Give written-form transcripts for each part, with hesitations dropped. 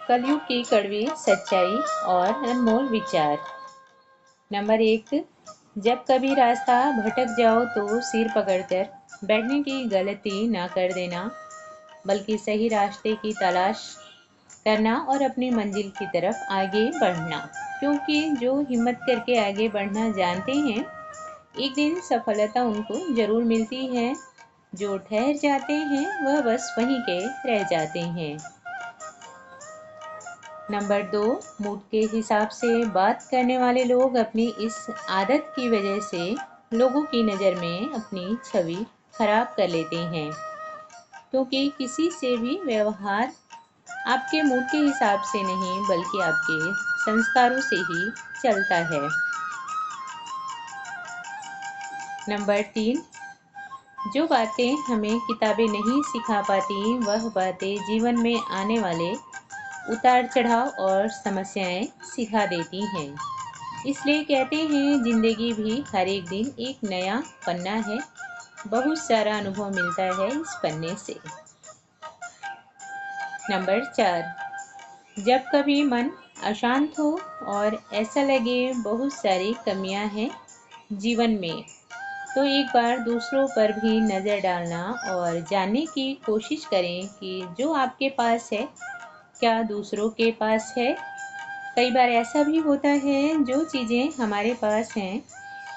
कलयुग की कड़वी सच्चाई और अनमोल विचार। नंबर 1, जब कभी रास्ता भटक जाओ तो सिर पकड़कर बैठने की गलती ना कर देना, बल्कि सही रास्ते की तलाश करना और अपनी मंजिल की तरफ आगे बढ़ना। क्योंकि जो हिम्मत करके आगे बढ़ना जानते हैं, एक दिन सफलता उनको जरूर मिलती है। जो ठहर जाते हैं वह बस वहीं के रह जाते हैं। नंबर 2, मूड के हिसाब से बात करने वाले लोग अपनी इस आदत की वजह से लोगों की नज़र में अपनी छवि खराब कर लेते हैं। क्योंकि किसी से भी व्यवहार आपके मूड के हिसाब से नहीं, बल्कि आपके संस्कारों से ही चलता है। नंबर 3, जो बातें हमें किताबें नहीं सिखा पाती, वह बातें जीवन में आने वाले उतार चढ़ाव और समस्याएं सिखा देती हैं। इसलिए कहते हैं, जिंदगी भी हर एक दिन एक नया पन्ना है। बहुत सारा अनुभव मिलता है इस पन्ने से। नंबर 4, जब कभी मन अशांत हो और ऐसा लगे बहुत सारी कमियां हैं जीवन में, तो एक बार दूसरों पर भी नज़र डालना और जानने की कोशिश करें कि जो आपके पास है क्या दूसरों के पास है। कई बार ऐसा भी होता है, जो चीज़ें हमारे पास हैं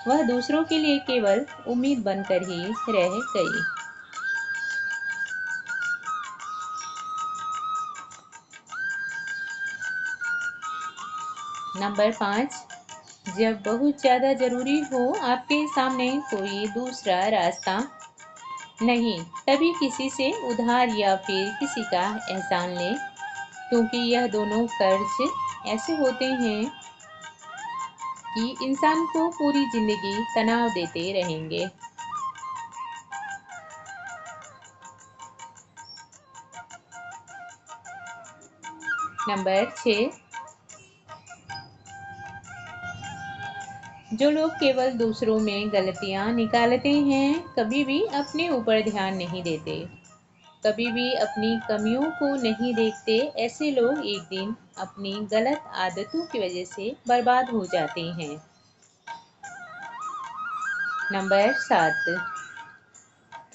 वह दूसरों के लिए केवल उम्मीद बनकर ही रह गई। नंबर 5, जब बहुत ज़्यादा ज़रूरी हो आपके सामने कोई दूसरा रास्ता नहीं, तभी किसी से उधार या फिर किसी का एहसान लें। क्योंकि यह दोनों कर्ज ऐसे होते हैं कि इंसान को पूरी जिंदगी तनाव देते रहेंगे। नंबर 6, जो लोग केवल दूसरों में गलतियां निकालते हैं, कभी भी अपने ऊपर ध्यान नहीं देते, कभी भी अपनी कमियों को नहीं देखते, ऐसे लोग एक दिन अपनी गलत आदतों की वजह से बर्बाद हो जाते हैं। नंबर 7,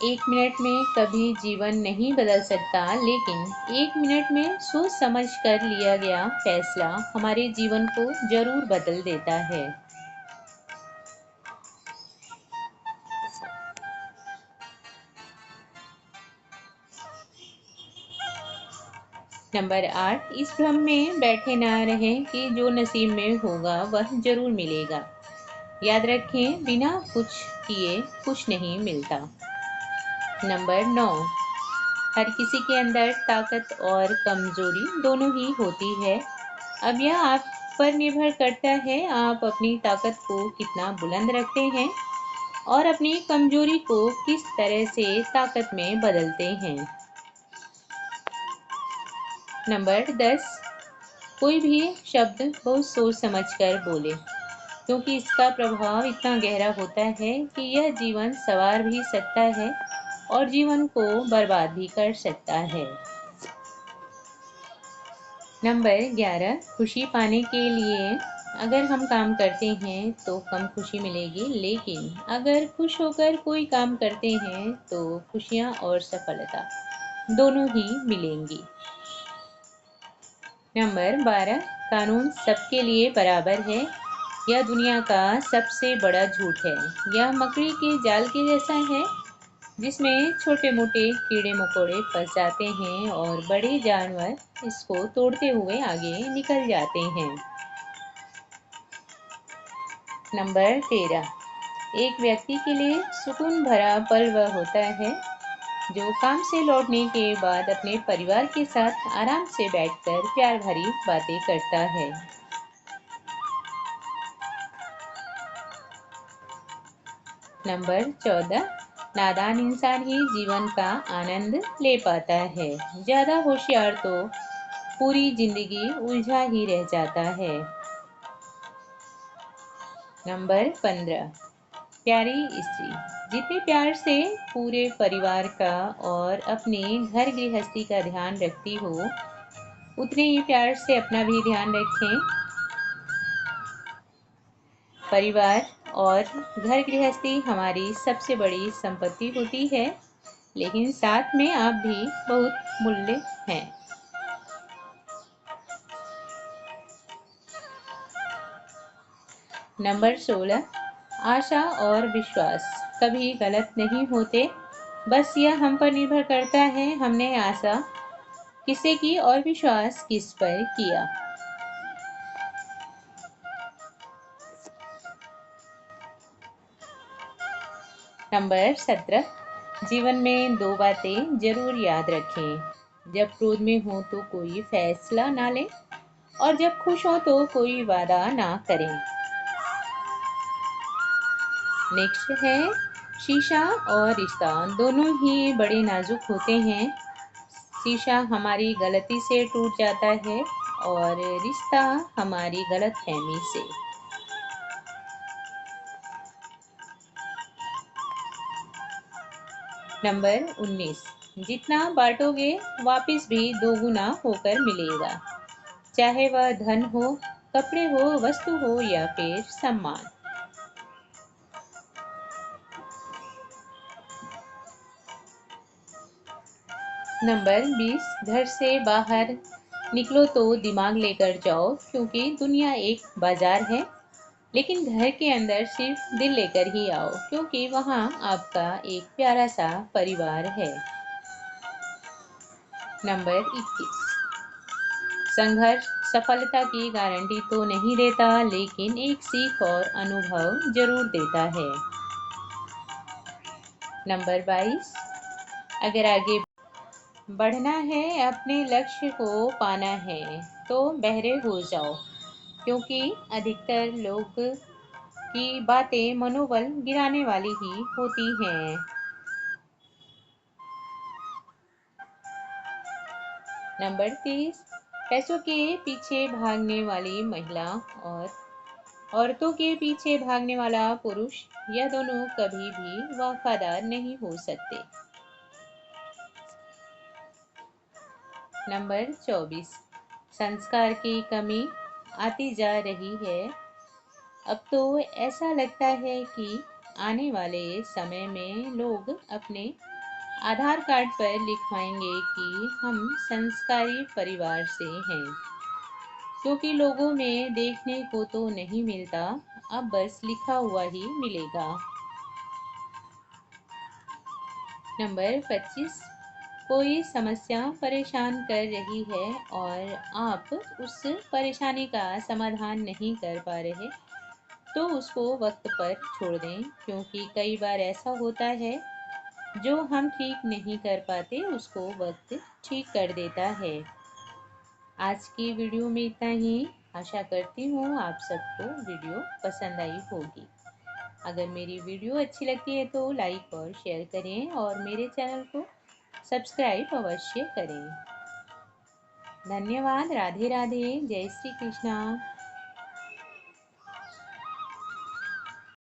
एक मिनट में कभी जीवन नहीं बदल सकता, लेकिन एक मिनट में सोच समझ कर लिया गया फैसला हमारे जीवन को जरूर बदल देता है। नंबर 8, इस भ्रम में बैठे ना रहें कि जो नसीब में होगा वह जरूर मिलेगा। याद रखें, बिना कुछ किए कुछ नहीं मिलता। नंबर 9, हर किसी के अंदर ताकत और कमजोरी दोनों ही होती है। अब यह आप पर निर्भर करता है, आप अपनी ताकत को कितना बुलंद रखते हैं और अपनी कमजोरी को किस तरह से ताकत में बदलते हैं। नंबर 10, कोई भी शब्द बहुत सोच समझ कर बोले, क्योंकि इसका प्रभाव इतना गहरा होता है कि यह जीवन संवार भी सकता है और जीवन को बर्बाद भी कर सकता है। नंबर 11, खुशी पाने के लिए अगर हम काम करते हैं तो कम खुशी मिलेगी, लेकिन अगर खुश होकर कोई काम करते हैं तो खुशियाँ और सफलता दोनों ही मिलेंगी। नंबर 12, कानून सबके लिए बराबर है। यह दुनिया का सबसे बड़ा झूठ है। यह मकड़ी के जाल के जैसा है, जिसमें छोटे मोटे कीड़े मकोड़े फंस जाते हैं और बड़े जानवर इसको तोड़ते हुए आगे निकल जाते हैं। नंबर 13, एक व्यक्ति के लिए सुकून भरा पल वह होता है जो काम से लौटने के बाद अपने परिवार के साथ आराम से बैठकर प्यार भरी बातें करता है। नंबर 14, नादान इंसान ही जीवन का आनंद ले पाता है। ज़्यादा होशियार तो पूरी जिंदगी उलझा ही रह जाता है। नंबर 15, प्यारी स्त्री जितने प्यार से पूरे परिवार का और अपने घर गृहस्थी का ध्यान रखती हो, उतने ही प्यार से अपना भी ध्यान रखें। परिवार और घर गृहस्थी हमारी सबसे बड़ी संपत्ति होती है, लेकिन साथ में आप भी बहुत मूल्य हैं। नंबर 16, आशा और विश्वास कभी गलत नहीं होते, बस यह हम पर निर्भर करता है हमने आशा किससे की और विश्वास किस पर किया। नंबर 17, जीवन में दो बातें जरूर याद रखें। जब क्रोध में हो तो कोई फैसला ना लें और जब खुश हो तो कोई वादा ना करें। नेक्स्ट है शीशा और रिश्ता दोनों ही बड़े नाजुक होते हैं। शीशा हमारी गलती से टूट जाता है और रिश्ता हमारी गलतफहमी से। नंबर 19, जितना बांटोगे वापस भी दोगुना होकर मिलेगा, चाहे वह धन हो, कपड़े हो, वस्तु हो या फिर सम्मान। नंबर 20, घर से बाहर निकलो तो दिमाग लेकर जाओ, क्योंकि दुनिया एक बाजार है, लेकिन घर के अंदर सिर्फ दिल लेकर ही आओ, क्योंकि वहाँ आपका एक प्यारा सा परिवार है। नंबर 21, संघर्ष सफलता की गारंटी तो नहीं देता, लेकिन एक सीख और अनुभव जरूर देता है। नंबर 22, अगर आगे बढ़ना है, अपने लक्ष्य को पाना है, तो बहरे हो जाओ, क्योंकि अधिकतर लोग की बातें मनोबल गिराने वाली ही होती हैं। नंबर 30, पैसों के पीछे भागने वाली महिला और औरतों के पीछे भागने वाला पुरुष, यह दोनों कभी भी वफादार नहीं हो सकते। नंबर 24, संस्कार की कमी आती जा रही है। अब तो ऐसा लगता है कि आने वाले समय में लोग अपने आधार कार्ड पर लिखवाएंगे कि हम संस्कारी परिवार से हैं, क्योंकि लोगों में देखने को तो नहीं मिलता, अब बस लिखा हुआ ही मिलेगा। नंबर 25, कोई समस्या परेशान कर रही है और आप उस परेशानी का समाधान नहीं कर पा रहे, तो उसको वक्त पर छोड़ दें, क्योंकि कई बार ऐसा होता है जो हम ठीक नहीं कर पाते उसको वक्त ठीक कर देता है। आज की वीडियो में इतना ही। आशा करती हूँ आप सबको वीडियो पसंद आई होगी। अगर मेरी वीडियो अच्छी लगती है तो लाइक और शेयर करें और मेरे चैनल को सब्सक्राइब अवश्य करें। धन्यवाद। राधे राधे। जय श्री कृष्णा।